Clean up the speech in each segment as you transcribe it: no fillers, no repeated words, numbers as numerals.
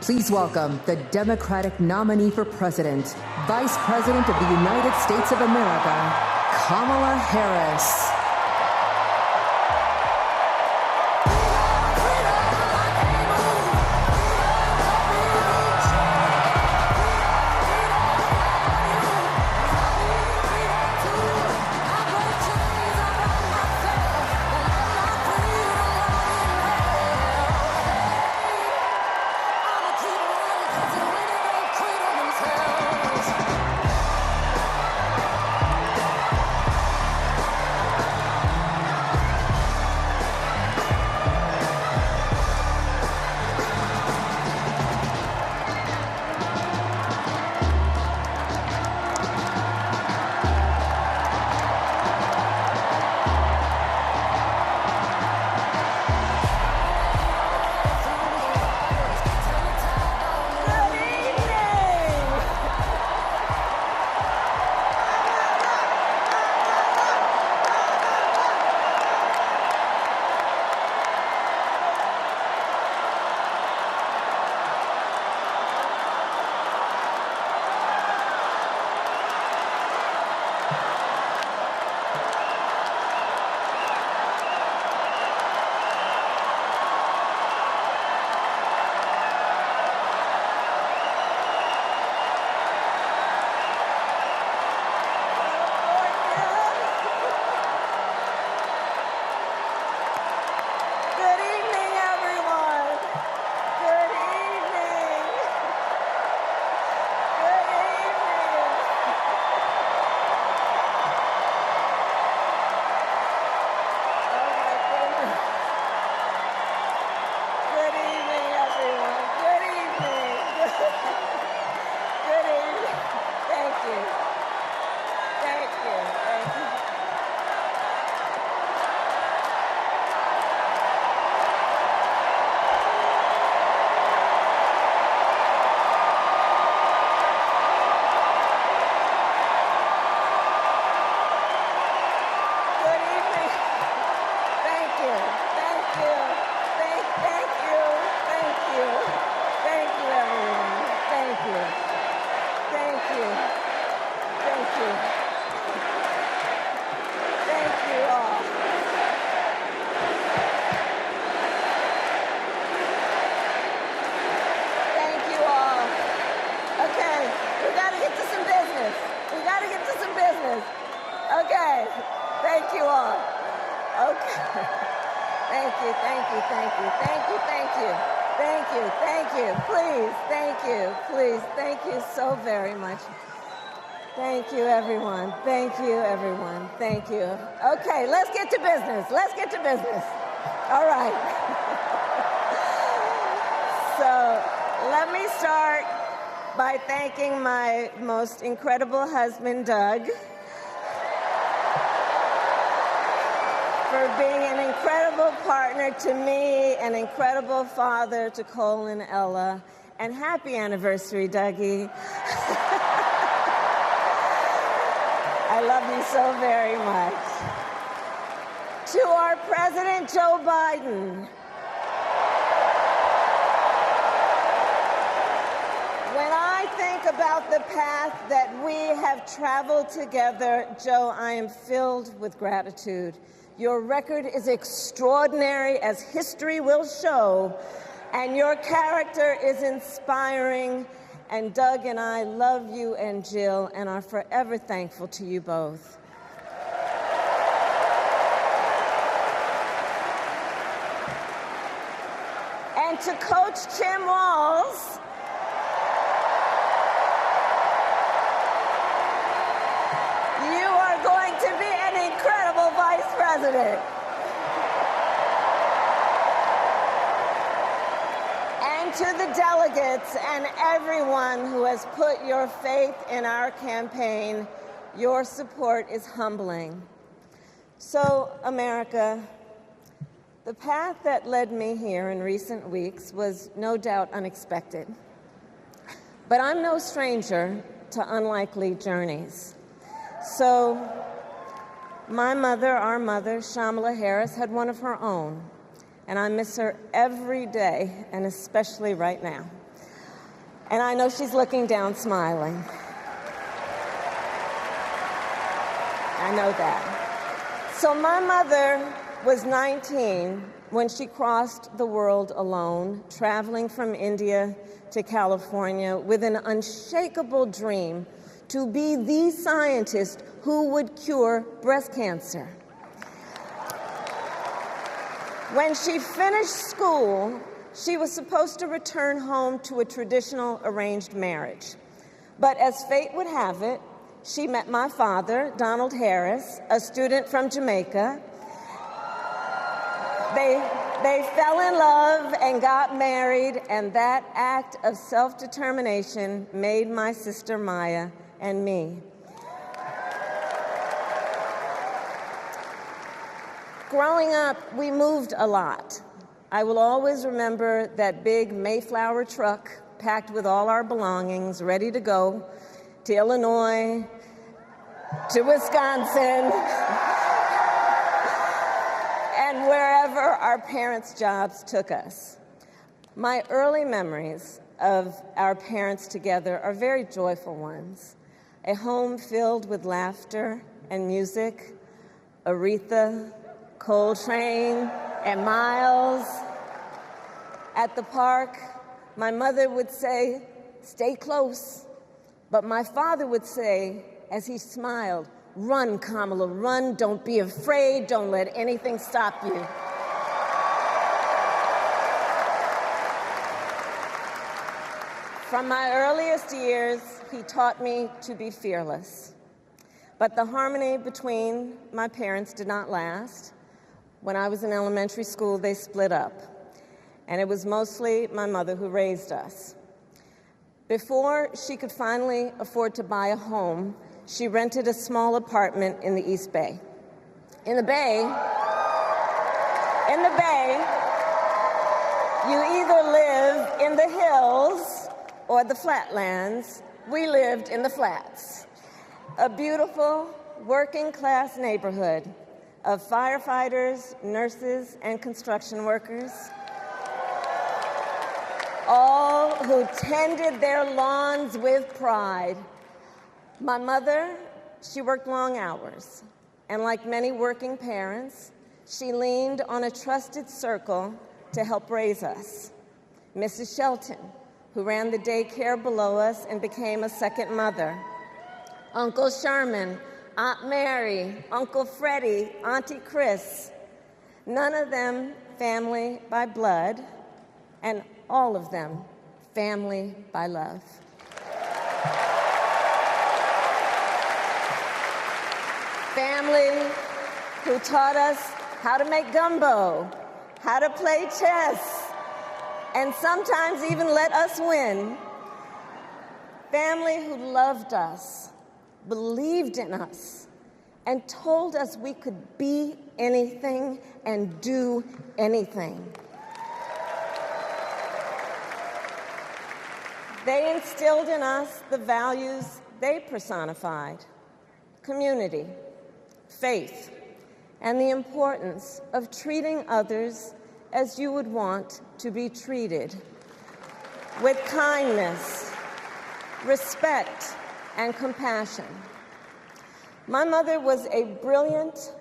Please welcome the Democratic nominee for president, Vice President of the United States of America, Kamala Harris. Thank you so very much. Thank you, everyone. Thank you, everyone. Thank you. Okay, let's get to business. Let's get to business. All right. So let me start by thanking my most incredible husband, Doug, for being an incredible partner to me, an incredible father to Cole and Ella. And happy anniversary, Dougie. I love you so very much. To our President, Joe Biden. When I think about the path that we have traveled together, Joe, I am filled with gratitude. Your record is extraordinary, as history will show, and your character is inspiring. And Doug and I love you and Jill and are forever thankful to you both. And to Coach Tim Walz, you are going to be an incredible vice president. To the delegates and everyone who has put your faith in our campaign, your support is humbling. So, America, the path that led me here in recent weeks was no doubt unexpected. But I'm no stranger to unlikely journeys. So, my mother, our mother, Kamala Harris, had one of her own. And I miss her every day, and especially right now. And I know she's looking down smiling. I know that. So my mother was 19 when she crossed the world alone, traveling from India to California with an unshakable dream to be the scientist who would cure breast cancer. When she finished school, she was supposed to return home to a traditional arranged marriage. But as fate would have it, she met my father, Donald Harris, a student from Jamaica. They fell in love and got married, and that act of self-determination made my sister Maya and me. Growing up, we moved a lot. I will always remember that big Mayflower truck packed with all our belongings, ready to go to Illinois, to Wisconsin, and wherever our parents' jobs took us. My early memories of our parents together are very joyful ones. A home filled with laughter and music, Aretha, Coltrane, and Miles. At the park, my mother would say, "Stay close." But my father would say, as he smiled, "Run, Kamala, run. Don't be afraid. Don't let anything stop you." From my earliest years, he taught me to be fearless. But the harmony between my parents did not last. When I was in elementary school, they split up. And it was mostly my mother who raised us. Before she could finally afford to buy a home, she rented a small apartment in the East Bay. In the Bay, you either live in the hills or the flatlands. We lived in the flats. A beautiful working-class neighborhood of firefighters, nurses, and construction workers, all who tended their lawns with pride. My mother, she worked long hours, and like many working parents, she leaned on a trusted circle to help raise us. Mrs. Shelton, who ran the daycare below us and became a second mother. Uncle Sherman, Aunt Mary, Uncle Freddie, Auntie Chris. None of them family by blood, and all of them family by love. Family who taught us how to make gumbo, how to play chess, and sometimes even let us win. Family who loved us, believed in us, and told us we could be anything and do anything. They instilled in us the values they personified: community, faith, and the importance of treating others as you would want to be treated, with kindness, respect, and compassion. My mother was a brilliant,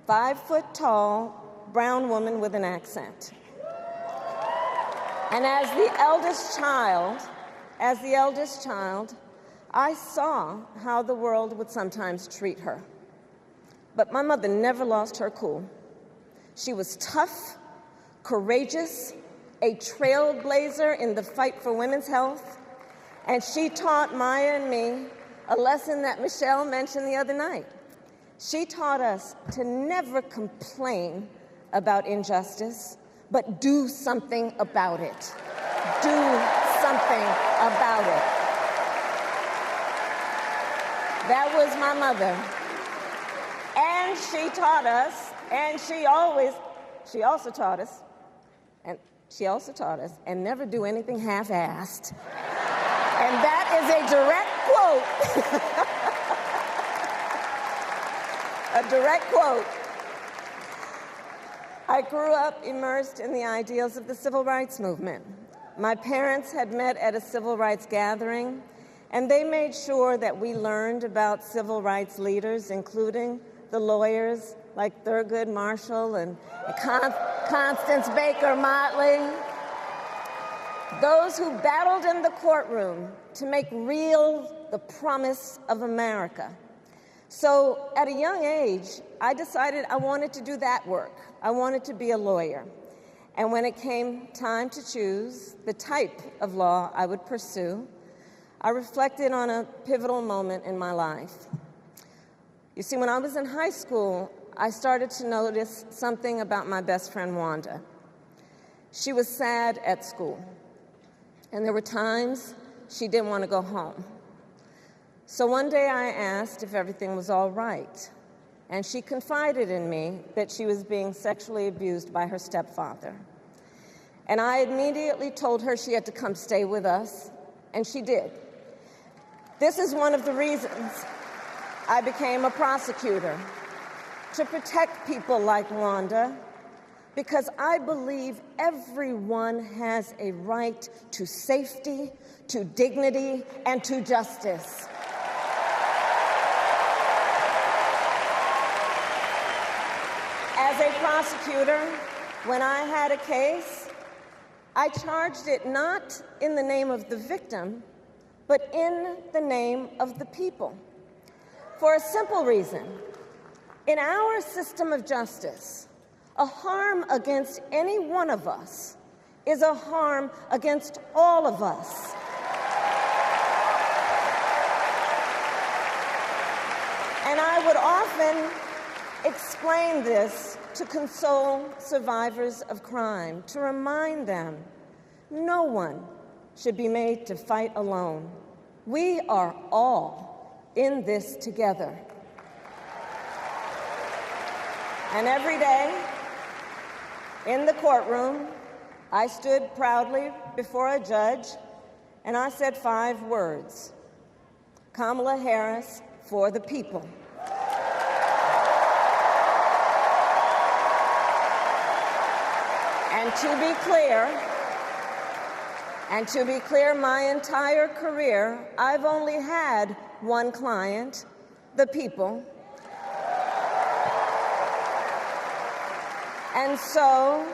5-foot-tall brown woman with an accent. And as the eldest child, I saw how the world would sometimes treat her. But my mother never lost her cool. She was tough, courageous, a trailblazer in the fight for women's health, and she taught Maya and me a lesson that Michelle mentioned the other night. She taught us to never complain about injustice, but do something about it. Do something about it. That was my mother. And she taught us, and she also taught us, and never do anything half-assed. And that is a direct quote. A direct quote. I grew up immersed in the ideals of the civil rights movement. My parents had met at a civil rights gathering, and they made sure that we learned about civil rights leaders, including the lawyers like Thurgood Marshall and Constance Baker Motley, those who battled in the courtroom to make real the promise of America. So at a young age, I decided I wanted to do that work. I wanted to be a lawyer. And when it came time to choose the type of law I would pursue, I reflected on a pivotal moment in my life. You see, when I was in high school, I started to notice something about my best friend, Wanda. She was sad at school, and there were times she didn't want to go home. So one day I asked if everything was all right, and she confided in me that she was being sexually abused by her stepfather. And I immediately told her she had to come stay with us, and she did. This is one of the reasons I became a prosecutor, to protect people like Wanda, because I believe everyone has a right to safety, to dignity, and to justice. As a prosecutor, when I had a case, I charged it not in the name of the victim, but in the name of the people. For a simple reason. In our system of justice, a harm against any one of us is a harm against all of us. And I would often explain this to console survivors of crime, to remind them no one should be made to fight alone. We are all in this together. And every day in the courtroom, I stood proudly before a judge and I said 5 words: Kamala Harris for the people. And to be clear, my entire career, I've only had one client, the people. And so,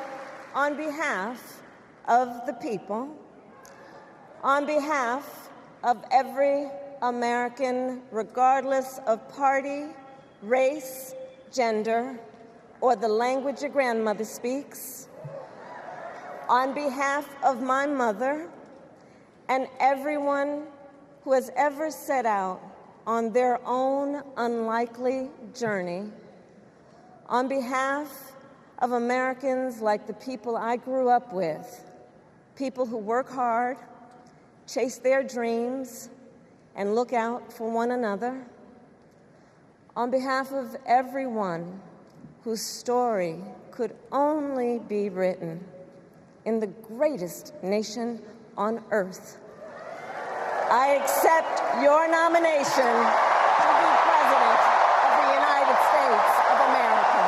on behalf of the people, on behalf of every American, regardless of party, race, gender, or the language your grandmother speaks, on behalf of my mother and everyone who has ever set out on their own unlikely journey, on behalf of Americans like the people I grew up with, people who work hard, chase their dreams, and look out for one another, on behalf of everyone whose story could only be written in the greatest nation on earth, I accept your nomination to be President of the United States of America.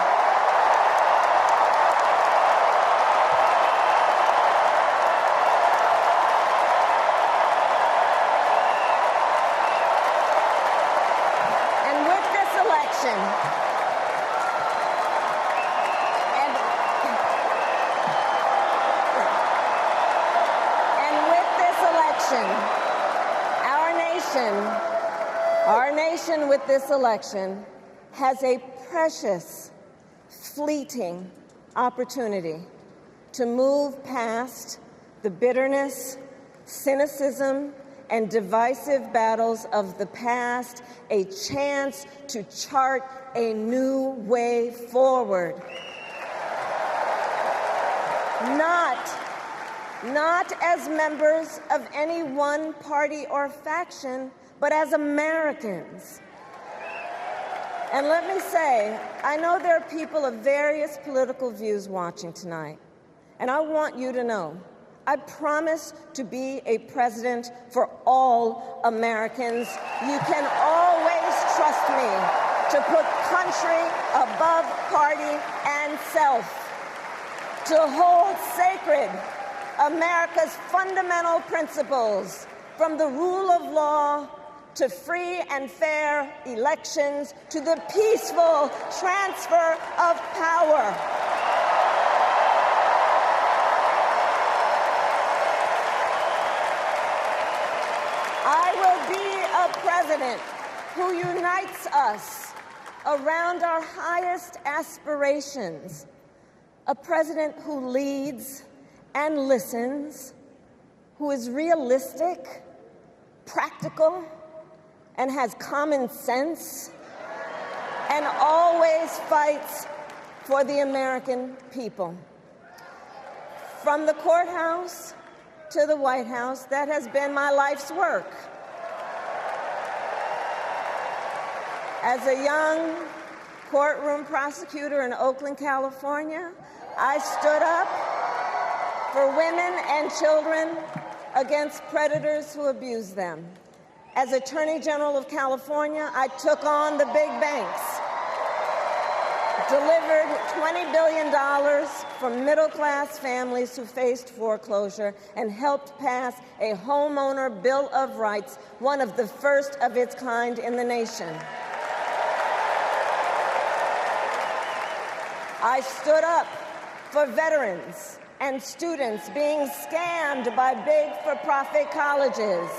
And with this election, our nation with this election has a precious, fleeting opportunity to move past the bitterness, cynicism, and divisive battles of the past, a chance to chart a new way forward. Not as members of any one party or faction, but as Americans. And let me say, I know there are people of various political views watching tonight, and I want you to know, I promise to be a president for all Americans. You can always trust me to put country above party and self, to hold sacred America's fundamental principles, from the rule of law to free and fair elections to the peaceful transfer of power. I will be a president who unites us around our highest aspirations, a president who leads and listens, who is realistic, practical, and has common sense, and always fights for the American people. From the courthouse to the White House, that has been my life's work. As a young courtroom prosecutor in Oakland, California, I stood up for women and children against predators who abuse them. As Attorney General of California, I took on the big banks, delivered $20 billion for middle-class families who faced foreclosure, and helped pass a homeowner Bill of Rights, one of the first of its kind in the nation. I stood up for veterans and students being scammed by big for-profit colleges,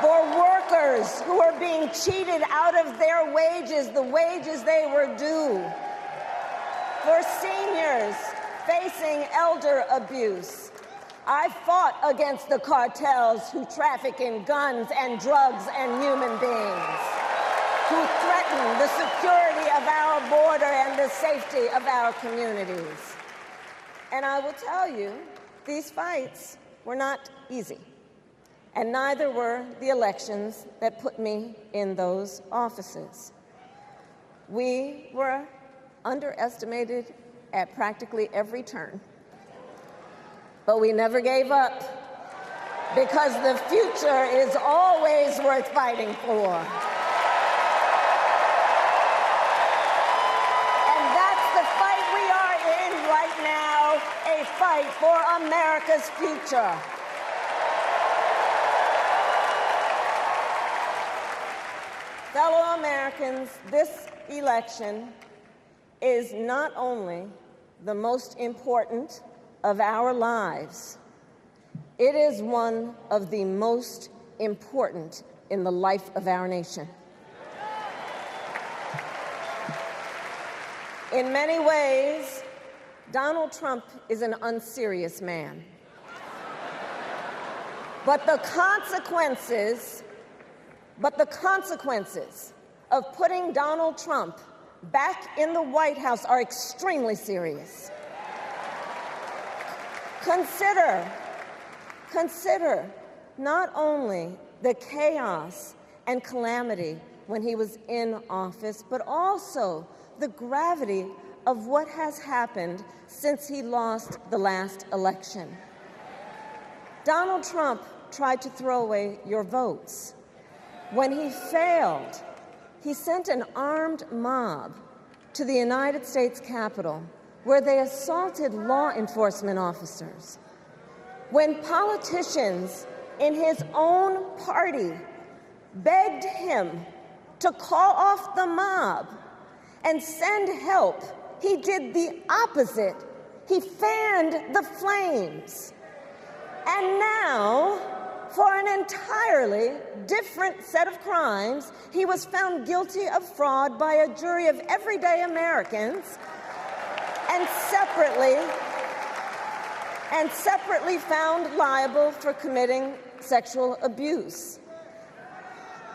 for workers who are being cheated out of their wages, the wages they were due, for seniors facing elder abuse. I fought against the cartels who traffic in guns and drugs and human beings, who threaten the security of our border and the safety of our communities. And I will tell you, these fights were not easy, and neither were the elections that put me in those offices. We were underestimated at practically every turn, but we never gave up, because the future is always worth fighting for. A fight for America's future. Fellow Americans, this election is not only the most important of our lives, it is one of the most important in the life of our nation. In many ways, Donald Trump is an unserious man. But the consequences of putting Donald Trump back in the White House are extremely serious. Consider not only the chaos and calamity when he was in office, but also the gravity of what has happened since he lost the last election. Donald Trump tried to throw away your votes. When he failed, he sent an armed mob to the United States Capitol, where they assaulted law enforcement officers. When politicians in his own party begged him to call off the mob and send help, he did the opposite. He fanned the flames. And now, for an entirely different set of crimes, he was found guilty of fraud by a jury of everyday Americans, and separately found liable for committing sexual abuse.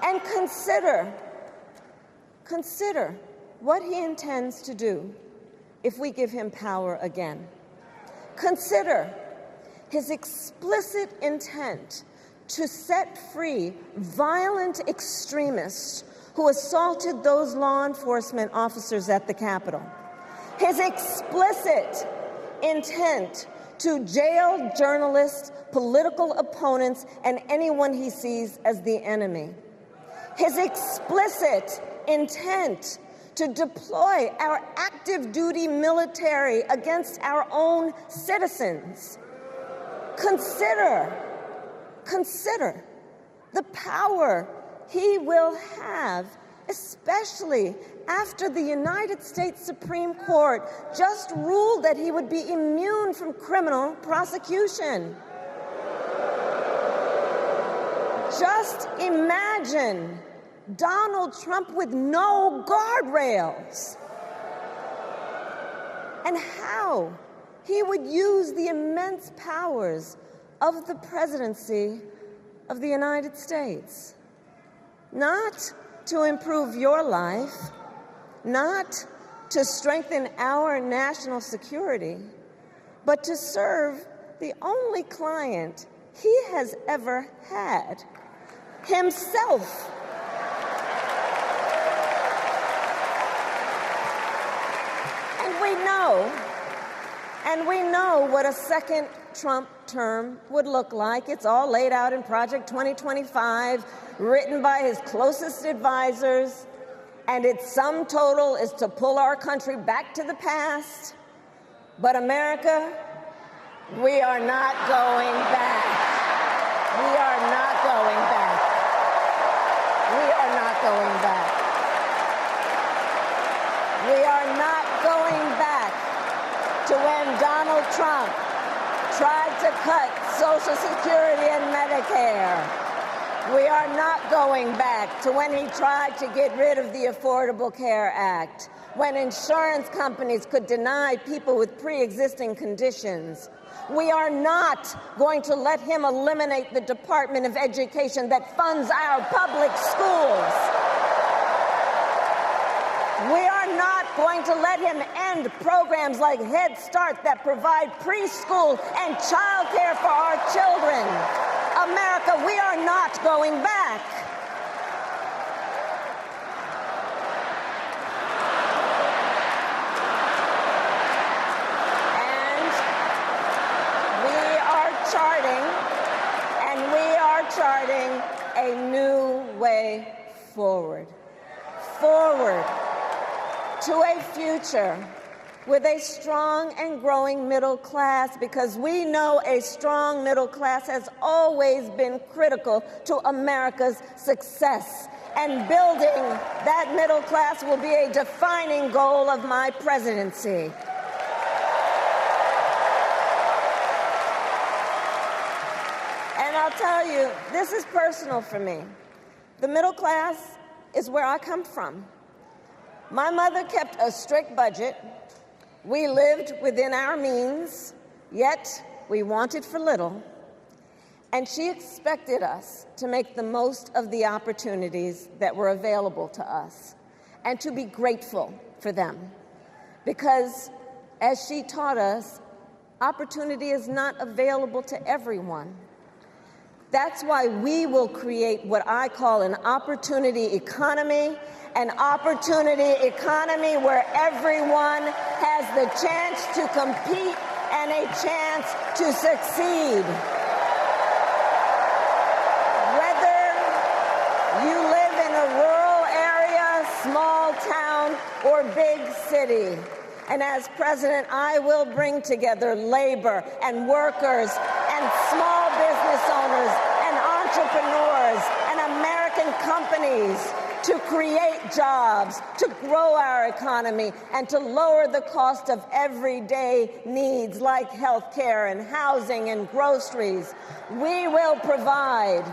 And consider what he intends to do if we give him power again. Consider his explicit intent to set free violent extremists who assaulted those law enforcement officers at the Capitol. His explicit intent to jail journalists, political opponents, and anyone he sees as the enemy. His explicit intent to deploy our active duty military against our own citizens. Consider the power he will have, especially after the United States Supreme Court just ruled that he would be immune from criminal prosecution. Just imagine Donald Trump with no guardrails, and how he would use the immense powers of the presidency of the United States, not to improve your life, not to strengthen our national security, but to serve the only client he has ever had, himself. And we know what a second Trump term would look like. It's all laid out in Project 2025, written by his closest advisors, and its sum total is to pull our country back to the past. But America, we are not going back. We are not going back. We are not going back. We are not going back to when Donald Trump tried to cut Social Security and Medicare. We are not going back to when he tried to get rid of the Affordable Care Act, when insurance companies could deny people with pre-existing conditions. We are not going to let him eliminate the Department of Education that funds our public schools. We are not going to let him end programs like Head Start that provide preschool and child care for our children. America, we are not going back. And we are charting a new way forward. Forward to a future with a strong and growing middle class, because we know a strong middle class has always been critical to America's success. And building that middle class will be a defining goal of my presidency. And I'll tell you, this is personal for me. The middle class is where I come from. My mother kept a strict budget. We lived within our means, yet we wanted for little. And she expected us to make the most of the opportunities that were available to us and to be grateful for them. Because, as she taught us, opportunity is not available to everyone. That's why we will create what I call an opportunity economy, where everyone has the chance to compete and a chance to succeed. Whether you live in a rural area, small town, or big city. And as president, I will bring together labor and workers and small business owners and entrepreneurs and American companies to create jobs, to grow our economy, and to lower the cost of everyday needs like health care and housing and groceries. We will provide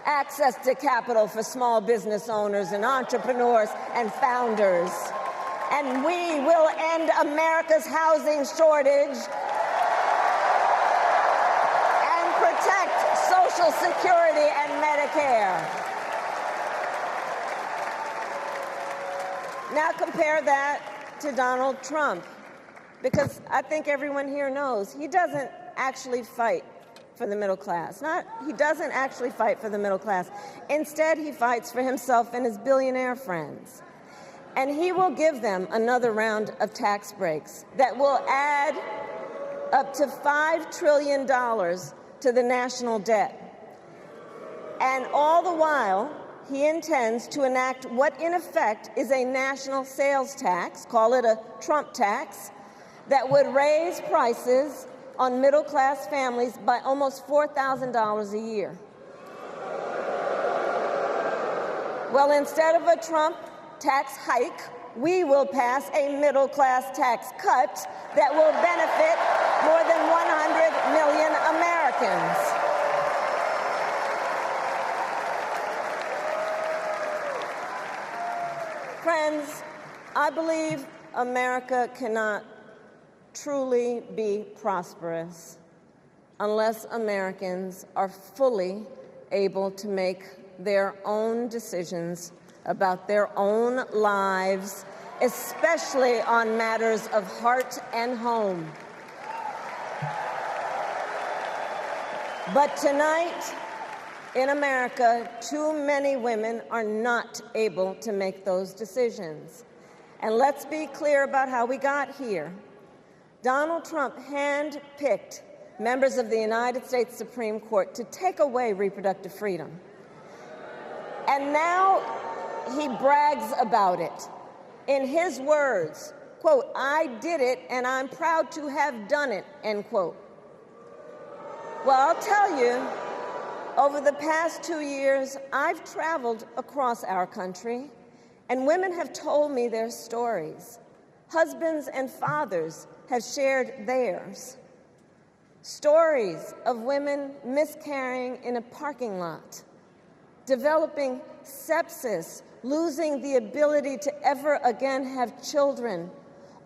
access to capital for small business owners and entrepreneurs and founders. And we will end America's housing shortage and protect Social Security and Medicare. Now compare that to Donald Trump, because I think everyone here knows he doesn't actually fight for the middle class. He doesn't actually fight for the middle class. Instead, he fights for himself and his billionaire friends. And he will give them another round of tax breaks that will add up to $5 trillion to the national debt. And all the while, he intends to enact what in effect is a national sales tax, call it a Trump tax, that would raise prices on middle-class families by almost $4,000 a year. Well, instead of a Trump tax hike, we will pass a middle-class tax cut that will benefit more than 100 million Americans. Friends, I believe America cannot truly be prosperous unless Americans are fully able to make their own decisions about their own lives, especially on matters of heart and home. But tonight, in America, too many women are not able to make those decisions. And let's be clear about how we got here. Donald Trump handpicked members of the United States Supreme Court to take away reproductive freedom. And now he brags about it. In his words, quote, "I did it and I'm proud to have done it," end quote. Well, I'll tell you, over the past 2 years, I've traveled across our country, and women have told me their stories. Husbands and fathers have shared theirs. Stories of women miscarrying in a parking lot, developing sepsis, losing the ability to ever again have children,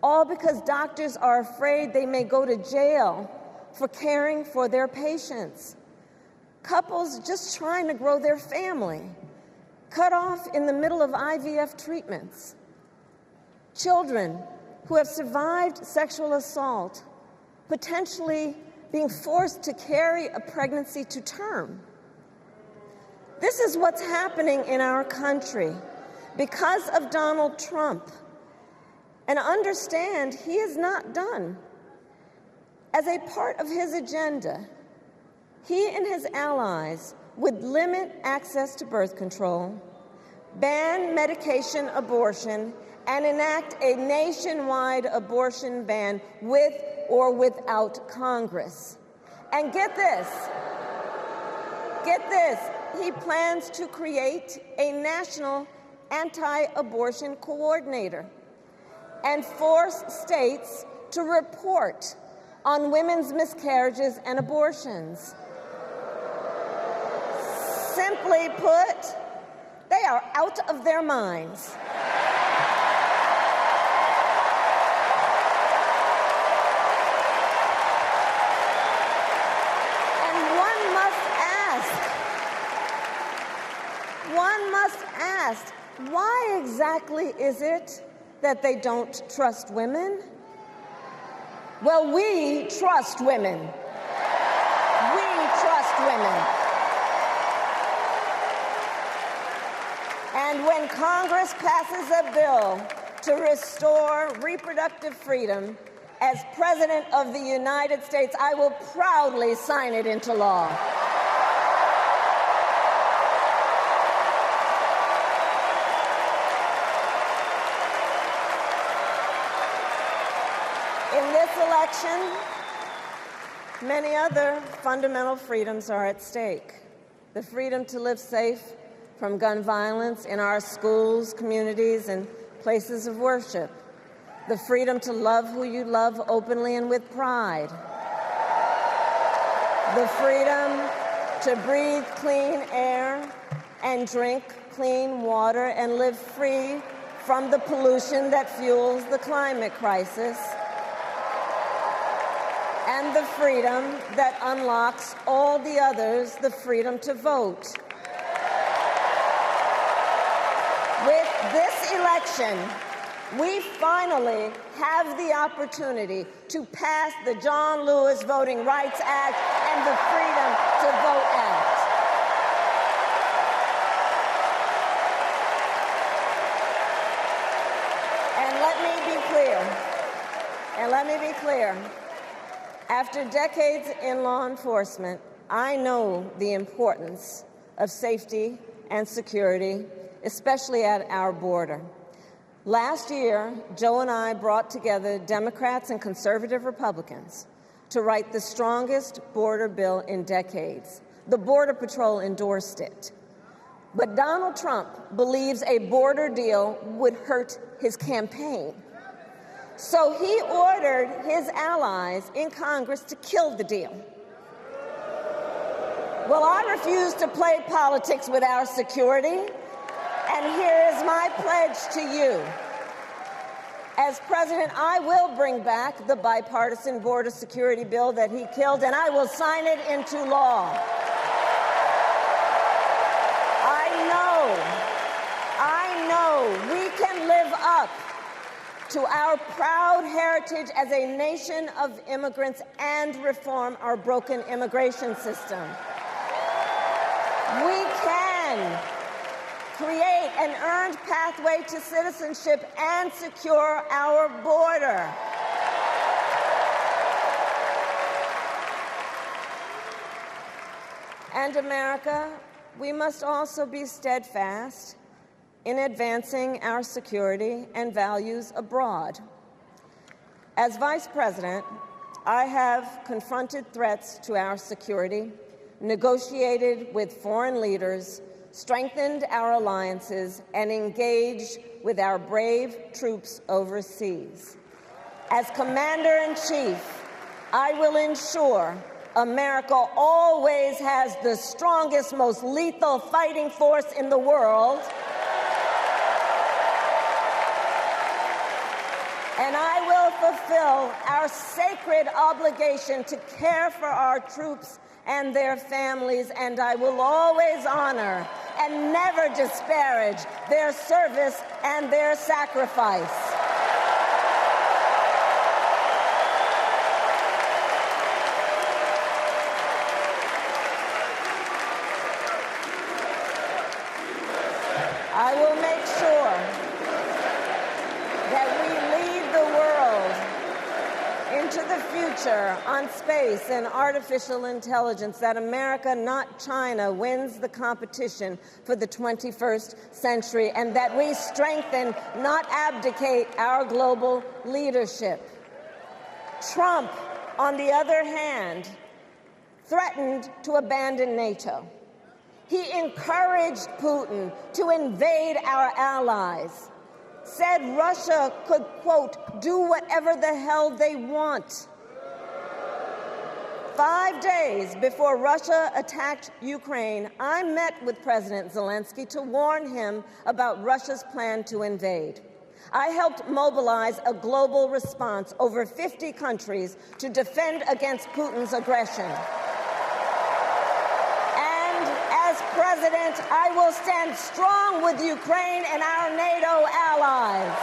all because doctors are afraid they may go to jail for caring for their patients. Couples just trying to grow their family, cut off in the middle of IVF treatments. Children who have survived sexual assault, potentially being forced to carry a pregnancy to term. This is what's happening in our country because of Donald Trump. And understand, he is not done. As a part of his agenda, he and his allies would limit access to birth control, ban medication abortion, and enact a nationwide abortion ban with or without Congress. And get this, he plans to create a national anti-abortion coordinator and force states to report on women's miscarriages and abortions. Simply put, they are out of their minds. And one must ask, why exactly is it that they don't trust women? Well, we trust women. We trust women. And when Congress passes a bill to restore reproductive freedom, as President of the United States, I will proudly sign it into law. In this election, many other fundamental freedoms are at stake. The freedom to live safe from gun violence in our schools, communities, and places of worship. The freedom to love who you love openly and with pride. The freedom to breathe clean air and drink clean water and live free from the pollution that fuels the climate crisis. And the freedom that unlocks all the others, the freedom to vote. With this election, we finally have the opportunity to pass the John Lewis Voting Rights Act and the Freedom to Vote Act. And let me be clear. After decades in law enforcement, I know the importance of safety and security, especially at our border. Last year, Joe and I brought together Democrats and conservative Republicans to write the strongest border bill in decades. The Border Patrol endorsed it. But Donald Trump believes a border deal would hurt his campaign. So he ordered his allies in Congress to kill the deal. Well, I refuse to play politics with our security, and here is my pledge to you. As president, I will bring back the bipartisan border security bill that he killed, and I will sign it into law. I know we can live up to our proud heritage as a nation of immigrants and reform our broken immigration system. We can create an earned pathway to citizenship and secure our border. And America, we must also be steadfast in advancing our security and values abroad. As Vice President, I have confronted threats to our security, negotiated with foreign leaders, strengthened our alliances, and engaged with our brave troops overseas. As Commander-in-Chief, I will ensure America always has the strongest, most lethal fighting force in the world, and I will fulfill our sacred obligation to care for our troops and their families, and I will always honor and never disparage their service and their sacrifice. I will make sure that we lead the world into the future on space and artificial intelligence, that America, not China, wins the competition for the 21st century, and that we strengthen, not abdicate, our global leadership. Trump, on the other hand, threatened to abandon NATO. He encouraged Putin to invade our allies, said Russia could, quote, do whatever the hell they want. 5 days before Russia attacked Ukraine, I met with President Zelensky to warn him about Russia's plan to invade. I helped mobilize a global response, over 50 countries, to defend against Putin's aggression. As president, I will stand strong with Ukraine and our NATO allies.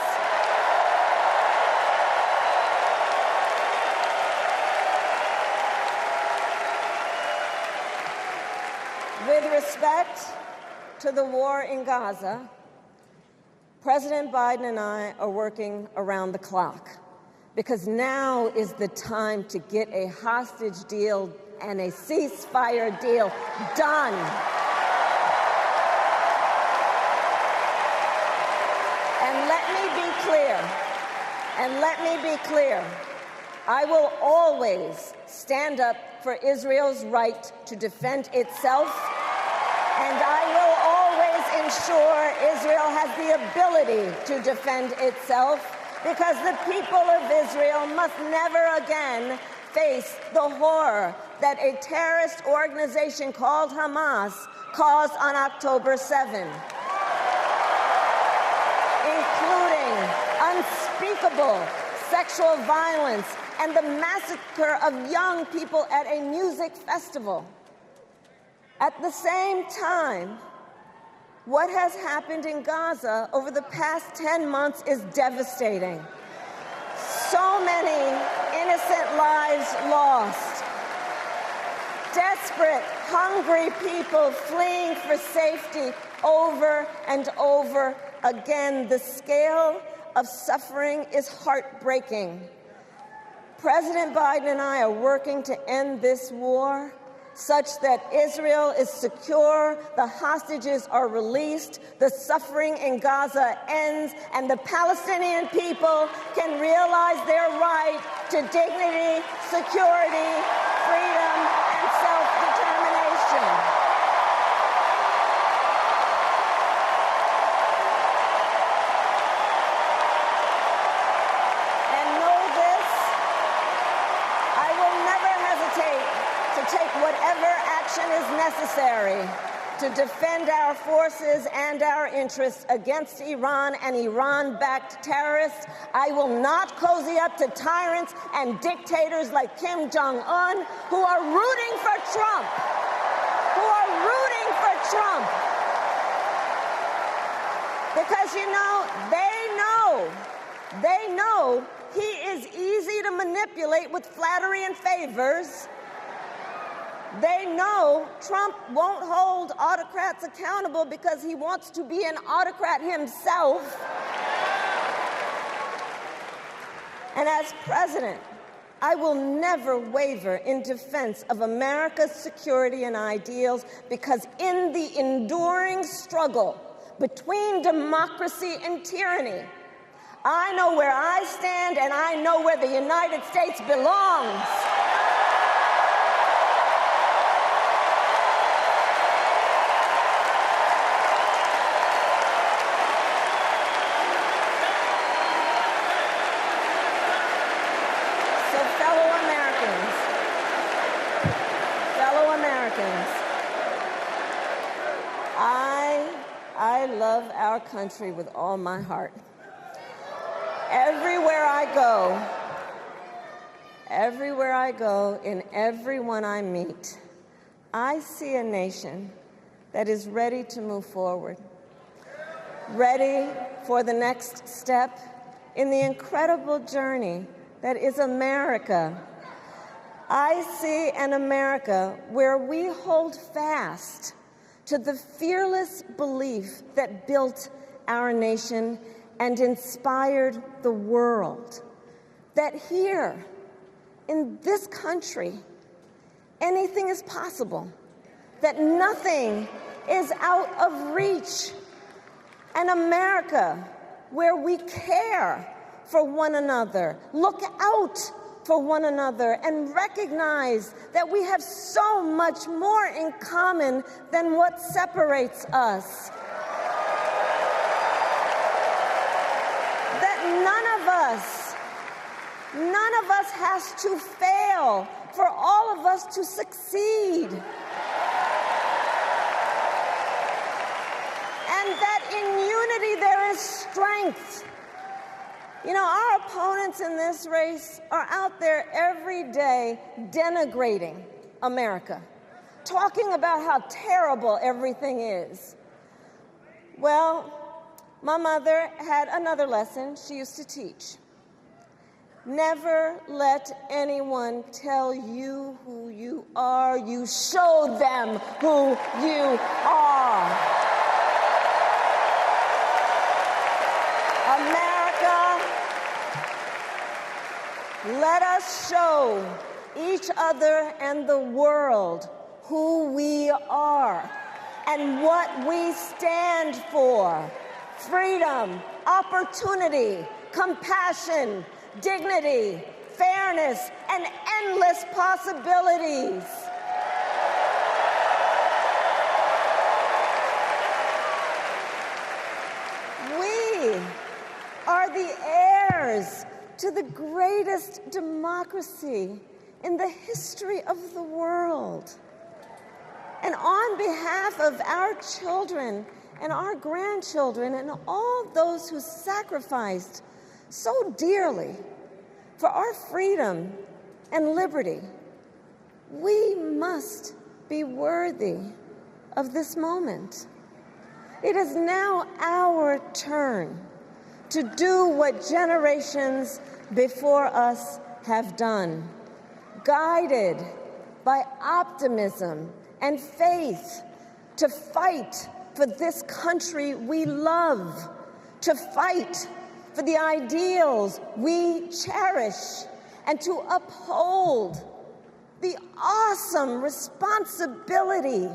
With respect to the war in Gaza, President Biden and I are working around the clock, because now is the time to get a hostage deal and a ceasefire deal done. And let me be clear, I will always stand up for Israel's right to defend itself, and I will always ensure Israel has the ability to defend itself, because the people of Israel must never again face the horror that a terrorist organization called Hamas caused on October 7, including unspeakable sexual violence and the massacre of young people at a music festival. At the same time, what has happened in Gaza over the past 10 months is devastating. So many innocent lives lost. Desperate, hungry people fleeing for safety over and over again. The scale of suffering is heartbreaking. President Biden and I are working to end this war such that Israel is secure, the hostages are released, the suffering in Gaza ends, and the Palestinian people can realize their right to dignity, security, freedom, and self-determination. And know this, I will never hesitate to take whatever action is necessary to defend our forces and our interests against Iran and Iran-backed terrorists. I will not cozy up to tyrants and dictators like Kim Jong-un who are rooting for Trump, Because, you know, they know he is easy to manipulate with flattery and favors. They know Trump won't hold autocrats accountable because he wants to be an autocrat himself. And as president, I will never waver in defense of America's security and ideals, because in the enduring struggle between democracy and tyranny, I know where I stand and I know where the United States belongs. I love our country with all my heart. Everywhere I go, in everyone I meet, I see a nation that is ready to move forward, ready for the next step in the incredible journey that is America. I see an America where we hold fast to the fearless belief that built our nation and inspired the world, that here, in this country, anything is possible, that nothing is out of reach. An America where we care for one another, look out for one another, and recognize that we have so much more in common than what separates us. That none of us has to fail for all of us to succeed. And that in unity there is strength. You know, our opponents in this race are out there every day denigrating America, talking about how terrible everything is. Well, my mother had another lesson she used to teach. Never let anyone tell you who you are. You show them who you are. Let us show each other and the world who we are and what we stand for. Freedom, opportunity, compassion, dignity, fairness, and endless possibilities. We are the heirs to the greatest democracy in the history of the world. And on behalf of our children and our grandchildren and all those who sacrificed so dearly for our freedom and liberty, we must be worthy of this moment. It is now our turn to do what generations before us have done, guided by optimism and faith, to fight for this country we love, to fight for the ideals we cherish, and to uphold the awesome responsibility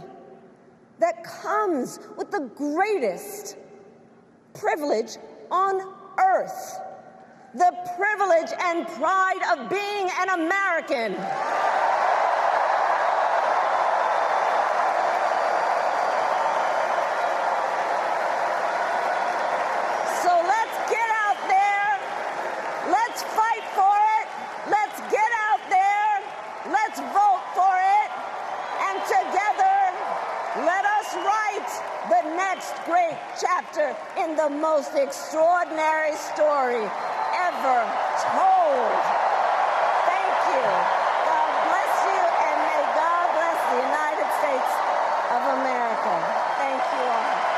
that comes with the greatest privilege on earth, the privilege and pride of being an American. So let's get out there, let's fight for it, let's get out there, let's vote for it, and together let us write the next great chapter in the most extraordinary story ever told. Thank you. God bless you, and may God bless the United States of America. Thank you all.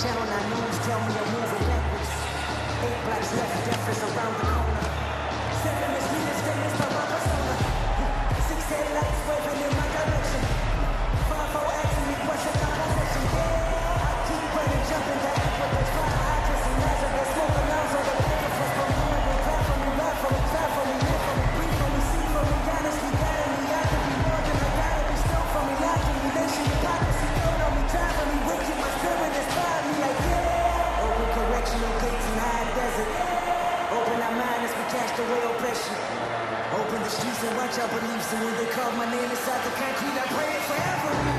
Channel 9 News tell me I'm moving backwards. 8 blacks left, death is around the corner. 7 misleading statements by my persona. 6 headlights waving in my direction. 5-4 asking me questions on my session. Yeah, I keep running, jumping back, but there's fire actress and Lazarus. Smoke alarms on the paper for promoting. Clap for me, rap for me, clap for me, live for me, breathe for me, see for me, honestly, guiding me. I can be more than I gotta be still for me. Locking me, nation, hypocrisy, don't know me, driving me, wicked, my spirit inspired me like, yeah. Open correctional gates in high desert. Open our mind as we cast away oppression. Open the streets and watch our beliefs, and when they call my name inside the concrete, I pray it forever.